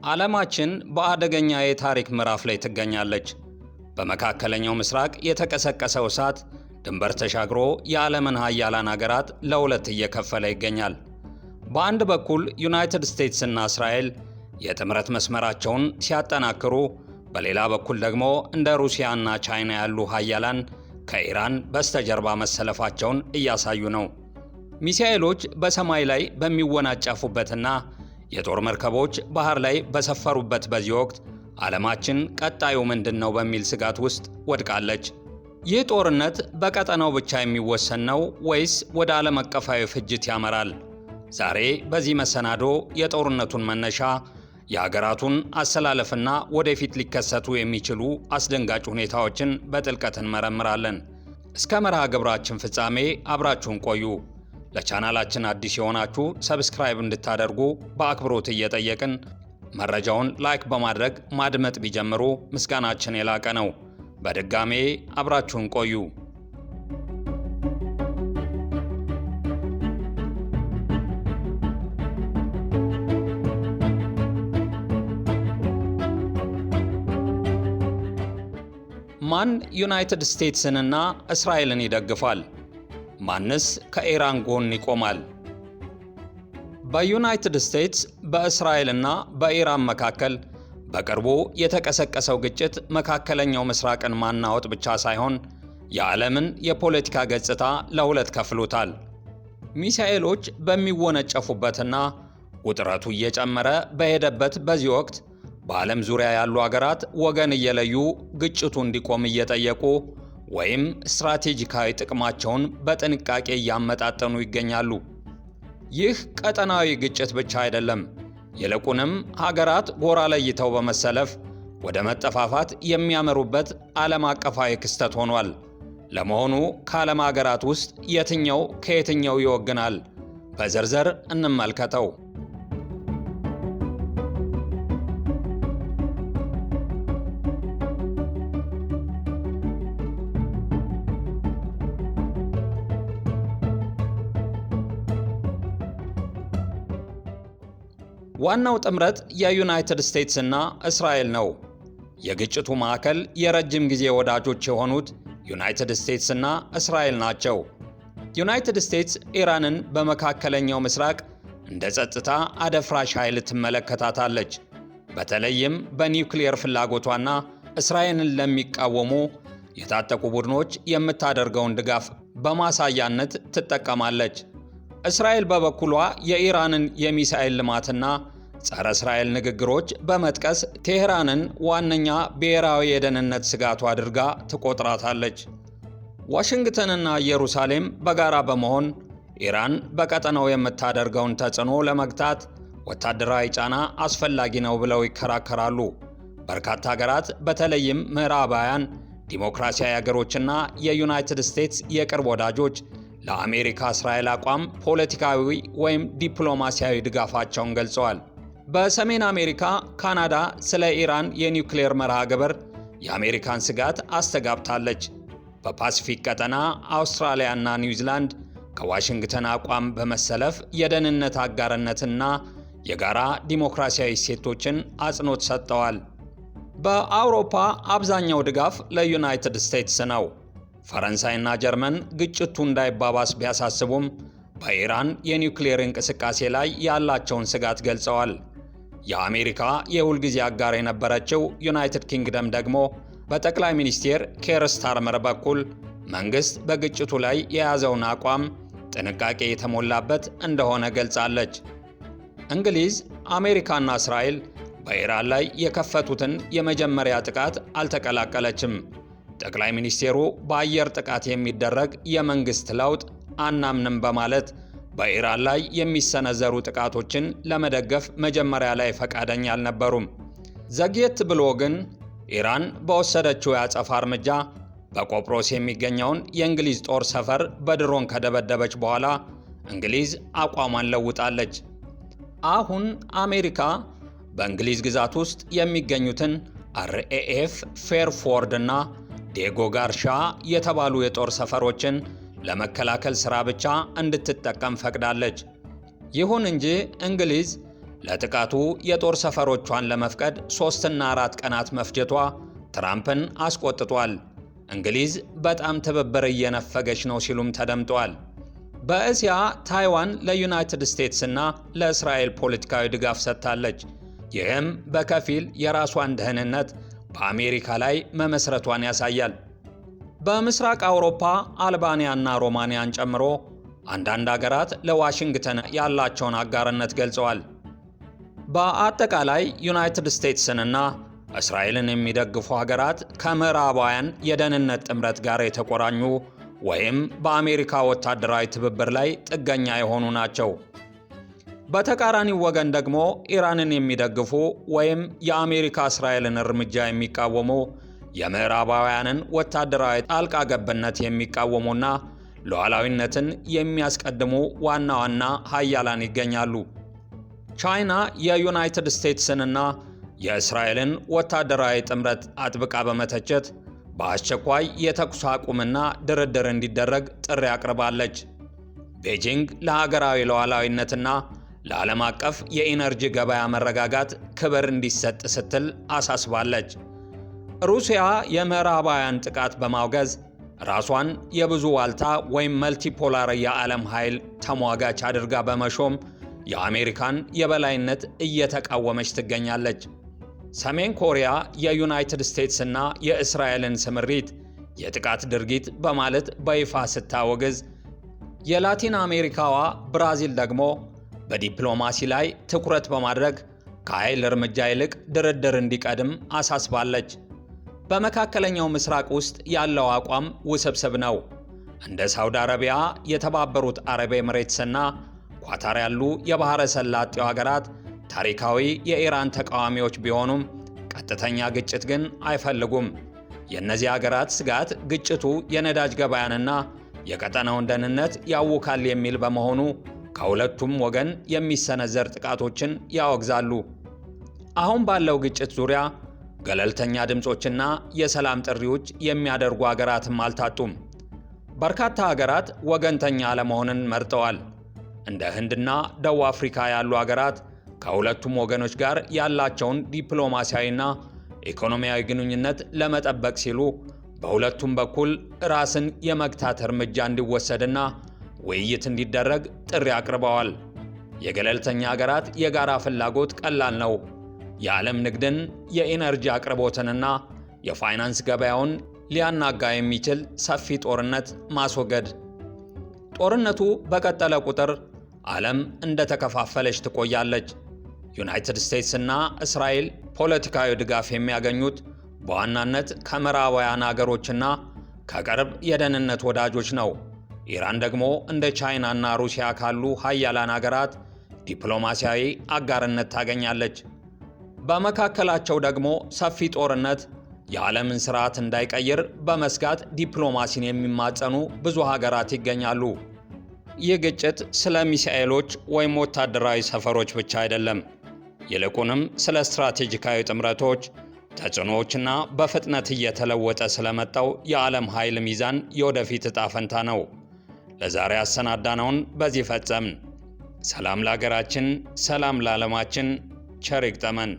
ዓለማችን በአደገኛ የታሪክ ምዕራፍ ላይ ትገኛለች። በመካከለኛው ምስራቅ የተቀሰቀሰው እሳት ድንበር ተሻግሮ የዓለምን ሀያላን አገራት ለሁለት እየከፈለ ይገኛል። በአንድ በኩል ዩናይትድ ስቴትስ እና እስራኤል የጥምረት መስመራቸውን ሲያጠናክሩ፣ በሌላ በኩል ደግሞ እንደ ሩሲያ እና ቻይና ያሉ ሀያላን ከኢራን በስተጀርባ መሰለፋቸውን እያሳዩ ነው። ሚሳኤሎች በሰማይ ላይ በሚወናጨፉበትና የጦር መርከቦች ባህር ላይ በሰፈሩበት በዚህ ወቅት ዓለማችን ቀጣዩ ምንድነው በሚል ስጋት ውስጥ ወድቃለች። ይህ ጦርነት በቀጠናው ብቻ የሚወሰን ነው ወይስ ወደ ዓለም አቀፋዊ ፍጅት ያመራል? ዛሬ በዚህ መሰናዶ የጦርነቱን መነሻ፣ የሀገራቱን አሰላለፍና ወደፊት ሊከሰቱ የሚችሉ አስደንጋጭ ሁኔታዎችን በጥልቀት እንመረምራለን። እስከ መርሃ ግብራችን ፍጻሜ አብራችሁን ቆዩ። ለቻናላችን አዲስ የሆናችሁ ሰብስክራይብ እንድታደርጉ በአክብሮት እየጠየቅን መረጃውን ላይክ በማድረግ ማድመጥ ቢጀምሩ ምስጋናችን የላቀ ነው። በድጋሜ አብራችሁን ቆዩ። ማን ዩናይትድ ስቴትስንና እስራኤልን ይደግፋል? ማንስ ከኢራን ጎን ይቆማል? በዩናይትድ ስቴትስ በእስራኤልና በኢራን መካከል በቅርቡ የተቀሰቀሰው ግጭት መካከለኛው ምስራቅን ማናወጥ ብቻ ሳይሆን የዓለምን የፖለቲካ ገጽታ ለሁለት ከፍሎታል። ሚሳኤሎች በሚወነጨፉበትና ውጥረቱ እየጨመረ በሄደበት በዚህ ወቅት በዓለም ዙሪያ ያሉ አገራት ወገን እየለዩ ግጭቱ እንዲቆም እየጠየቁ ወይም ስትራቴጂካዊ ጥቅማቸውን በጥንቃቄ እያመጣጠኑ ይገኛሉ። ይህ ቀጠናዊ ግጭት ብቻ አይደለም፣ ይልቁንም ሀገራት ጎራ ለይተው በመሰለፍ ወደ መጠፋፋት የሚያመሩበት ዓለም አቀፋዊ ክስተት ሆኗል። ለመሆኑ ከዓለም ሀገራት ውስጥ የትኛው ከየትኛው ይወግናል? በዝርዝር እንመልከተው። ዋናው ጥምረት የዩናይትድ ስቴትስ እና እስራኤል ነው። የግጭቱ ማዕከል የረጅም ጊዜ ወዳጆች የሆኑት ዩናይትድ ስቴትስ እና እስራኤል ናቸው። ዩናይትድ ስቴትስ ኢራንን በመካከለኛው ምስራቅ እንደ ጸጥታ አደፍራሽ ኃይል ትመለከታታለች። በተለይም በኒውክሊየር ፍላጎቷና እስራኤልን ለሚቃወሙ የታጠቁ ቡድኖች የምታደርገውን ድጋፍ በማሳያነት ትጠቀማለች። እስራኤል በበኩሏ የኢራንን የሚሳኤል ልማትና ጸረ እስራኤል ንግግሮች በመጥቀስ ቴህራንን ዋነኛ ብሔራዊ የደህንነት ስጋቱ አድርጋ ትቆጥራታለች። ዋሽንግተንና ኢየሩሳሌም በጋራ በመሆን ኢራን በቀጠናው የምታደርገውን ተጽዕኖ ለመግታት ወታደራዊ ጫና አስፈላጊ ነው ብለው ይከራከራሉ። በርካታ ሀገራት በተለይም ምዕራባውያን ዲሞክራሲያዊ ሀገሮችና የዩናይትድ ስቴትስ የቅርብ ወዳጆች ለአሜሪካ እስራኤል አቋም ፖለቲካዊ ወይም ዲፕሎማሲያዊ ድጋፋቸውን ገልጸዋል። በሰሜን አሜሪካ ካናዳ ስለ ኢራን የኒውክሌር መርሃ ግብር የአሜሪካን ስጋት አስተጋብታለች። በፓሲፊክ ቀጠና አውስትራሊያና ኒውዚላንድ ከዋሽንግተን አቋም በመሰለፍ የደህንነት አጋርነትና የጋራ ዲሞክራሲያዊ እሴቶችን አጽንኦት ሰጥተዋል። በአውሮፓ አብዛኛው ድጋፍ ለዩናይትድ ስቴትስ ነው። ፈረንሳይና ጀርመን ግጭቱ እንዳይባባስ ቢያሳስቡም በኢራን የኒውክሌር እንቅስቃሴ ላይ ያላቸውን ስጋት ገልጸዋል። የአሜሪካ የሁልጊዜ አጋር የነበረችው ዩናይትድ ኪንግደም ደግሞ በጠቅላይ ሚኒስትር ኬር ስታርመር በኩል መንግሥት በግጭቱ ላይ የያዘውን አቋም ጥንቃቄ የተሞላበት እንደሆነ ገልጻለች። እንግሊዝ፣ አሜሪካና እስራኤል በኢራን ላይ የከፈቱትን የመጀመሪያ ጥቃት አልተቀላቀለችም። ጠቅላይ ሚኒስቴሩ በአየር ጥቃት የሚደረግ የመንግሥት ለውጥ አናምንም በማለት በኢራን ላይ የሚሰነዘሩ ጥቃቶችን ለመደገፍ መጀመሪያ ላይ ፈቃደኛ አልነበሩም። ዘግየት ብሎ ግን ኢራን በወሰደችው የአጸፋ እርምጃ በቆጵሮስ የሚገኘውን የእንግሊዝ ጦር ሰፈር በድሮን ከደበደበች በኋላ እንግሊዝ አቋሟን ለውጣለች። አሁን አሜሪካ በእንግሊዝ ግዛት ውስጥ የሚገኙትን አርኤኤፍ፣ ፌርፎርድ እና ዴጎ ጋርሻ የተባሉ የጦር ሰፈሮችን ለመከላከል ሥራ ብቻ እንድትጠቀም ፈቅዳለች። ይሁን እንጂ እንግሊዝ ለጥቃቱ የጦር ሰፈሮቿን ለመፍቀድ 3 እና 4 ቀናት መፍጀቷ ትራምፕን አስቆጥቷል። እንግሊዝ በጣም ትብብር እየነፈገች ነው ሲሉም ተደምጠዋል። በእስያ ታይዋን ለዩናይትድ ስቴትስ እና ለእስራኤል ፖለቲካዊ ድጋፍ ሰጥታለች። ይህም በከፊል የራሷን ደህንነት በአሜሪካ ላይ መመስረቷን ያሳያል። በምስራቅ አውሮፓ አልባንያና ሮማንያን ጨምሮ አንዳንድ አገራት ለዋሽንግተን ያላቸውን አጋርነት ገልጸዋል። በአጠቃላይ ዩናይትድ ስቴትስንና እስራኤልን የሚደግፉ ሀገራት ከምዕራባውያን የደህንነት ጥምረት ጋር የተቆራኙ ወይም በአሜሪካ ወታደራዊ ትብብር ላይ ጥገኛ የሆኑ ናቸው። በተቃራኒው ወገን ደግሞ ኢራንን የሚደግፉ ወይም የአሜሪካ እስራኤልን እርምጃ የሚቃወሙ፣ የምዕራባውያንን ወታደራዊ ጣልቃ ገብነት የሚቃወሙና ሉዓላዊነትን የሚያስቀድሙ ዋና ዋና ሀያላን ይገኛሉ። ቻይና የዩናይትድ ስቴትስንና የእስራኤልን ወታደራዊ ጥምረት አጥብቃ በመተቸት በአስቸኳይ የተኩስ አቁምና ድርድር እንዲደረግ ጥሪ አቅርባለች። ቤጂንግ ለሀገራዊ ሉዓላዊነትና ለዓለም አቀፍ የኢነርጂ ገበያ መረጋጋት ክብር እንዲሰጥ ስትል አሳስባለች። ሩሲያ የምዕራባውያን ጥቃት በማውገዝ ራሷን የብዙ ዋልታ ወይም መልቲፖላር የዓለም ኃይል ተሟጋች አድርጋ በመሾም የአሜሪካን የበላይነት እየተቃወመች ትገኛለች። ሰሜን ኮሪያ የዩናይትድ ስቴትስና የእስራኤልን ስምሪት የጥቃት ድርጊት በማለት በይፋ ስታወግዝ፣ የላቲን አሜሪካዋ ብራዚል ደግሞ በዲፕሎማሲ ላይ ትኩረት በማድረግ ከኃይል እርምጃ ይልቅ ድርድር እንዲቀድም አሳስባለች። በመካከለኛው ምስራቅ ውስጥ ያለው አቋም ውስብስብ ነው። እንደ ሳውዲ አረቢያ፣ የተባበሩት አረብ ኤምሬትስና ኳታር ያሉ የባሕረ ሰላጤው ሀገራት ታሪካዊ የኢራን ተቃዋሚዎች ቢሆኑም ቀጥተኛ ግጭት ግን አይፈልጉም። የእነዚህ ሀገራት ስጋት ግጭቱ የነዳጅ ገበያንና የቀጠናውን ደህንነት ያውካል የሚል በመሆኑ ከሁለቱም ወገን የሚሰነዘር ጥቃቶችን ያወግዛሉ። አሁን ባለው ግጭት ዙሪያ ገለልተኛ ድምፆችና የሰላም ጥሪዎች የሚያደርጉ ሀገራትም አልታጡም። በርካታ ሀገራት ወገንተኛ አለመሆንን መርጠዋል። እንደ ህንድና ደቡብ አፍሪካ ያሉ ሀገራት ከሁለቱም ወገኖች ጋር ያላቸውን ዲፕሎማሲያዊና ኢኮኖሚያዊ ግንኙነት ለመጠበቅ ሲሉ በሁለቱም በኩል ራስን የመግታት እርምጃ እንዲወሰድና ውይይት እንዲደረግ ጥሪ አቅርበዋል። የገለልተኛ ሀገራት የጋራ ፍላጎት ቀላል ነው፤ የዓለም ንግድን፣ የኢነርጂ አቅርቦትንና የፋይናንስ ገበያውን ሊያናጋ የሚችል ሰፊ ጦርነት ማስወገድ። ጦርነቱ በቀጠለ ቁጥር ዓለም እንደተከፋፈለች ትቆያለች። ዩናይትድ ስቴትስና እስራኤል ፖለቲካዊ ድጋፍ የሚያገኙት በዋናነት ከምዕራባውያን አገሮችና ከቅርብ የደህንነት ወዳጆች ነው። ኢራን ደግሞ እንደ ቻይናና ሩሲያ ካሉ ሀያላን አገራት ዲፕሎማሲያዊ አጋርነት ታገኛለች። በመካከላቸው ደግሞ ሰፊ ጦርነት የዓለምን ሥርዓት እንዳይቀይር በመስጋት ዲፕሎማሲን የሚማጸኑ ብዙ ሀገራት ይገኛሉ። ይህ ግጭት ስለ ሚሳኤሎች ወይም ወታደራዊ ሰፈሮች ብቻ አይደለም። ይልቁንም ስለ ስትራቴጂካዊ ጥምረቶች፣ ተጽዕኖዎችና በፍጥነት እየተለወጠ ስለመጣው የዓለም ኃይል ሚዛን የወደፊት ዕጣ ፈንታ ነው። ለዛሬ ያሰናዳነውን በዚህ ፈጸምን። ሰላም ለሀገራችን፣ ሰላም ለዓለማችን። ቸር ይግጠመን።